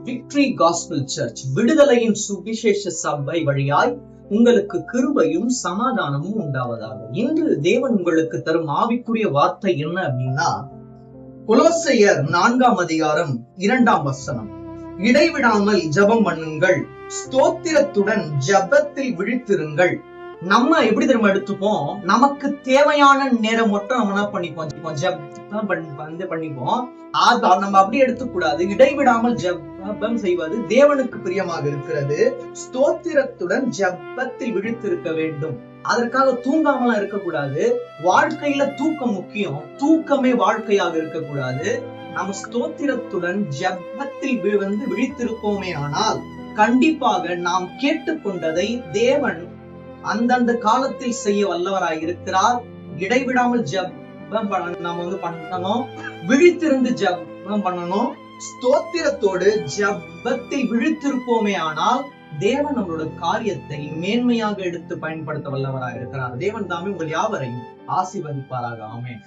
Victory gospel search விடுதலையின் சுவிசேஷ சபை வழியாய் உங்களுக்கு கிருபையும் சமாதானமும் உண்டாவதாக. இன்று தேவன் உங்களுக்கு தரும் ஆவிக்குரிய வார்த்தை என்ன அப்படின்னா, கொலோசையர் 4ஆம் அதிகாரம் 2ஆம் வசனம். இடைவிடாமல் ஜெபம் பண்ணுங்கள், ஸ்தோத்திரத்துடன் ஜெபத்தில் விழித்திருங்கள். நம்ம எப்படி தெரியுமா எடுத்துப்போம், நமக்கு தேவையான நேரம் மட்டும் நம்ம என்ன பண்ணிப்போம். நம்ம அப்படி எடுத்துக்கூடாது. இடைவிடாமல் ஜெபம் செய்வது தேவனுக்கு பிரியமாக இருக்கிறது. ஸ்தோத்திரத்துடன் ஜெபத்தில் விழித்திருக்க வேண்டும். அதற்காக தூங்காமலாம் இருக்கக்கூடாது. வாழ்க்கையில தூக்கம் முக்கியம், தூக்கமே வாழ்க்கையாக இருக்கக்கூடாது. நம்ம ஸ்தோத்திரத்துடன் ஜெபத்தில் விழித்திருப்போமே ஆனால் கண்டிப்பாக நாம் கேட்டுக்கொண்டதை தேவன் அந்தந்த காலத்தில் செய்ய வல்லவராய் இருக்கிறார். இடைவிடாமல் ஜெபம் பண்ணணும், விழித்திருந்து ஜெபம் பண்ணணும். ஸ்தோத்திரத்தோடு ஜெபத்தை விழித்திருப்போமே ஆனால் தேவன் நம்மளோட காரியத்தை மேன்மையாக எடுத்து பயன்படுத்த வல்லவராய் இருக்கிறார். தேவன் தாமே உங்கள் யாவரையும் ஆசீர்வதிப்பாராக. ஆமென்.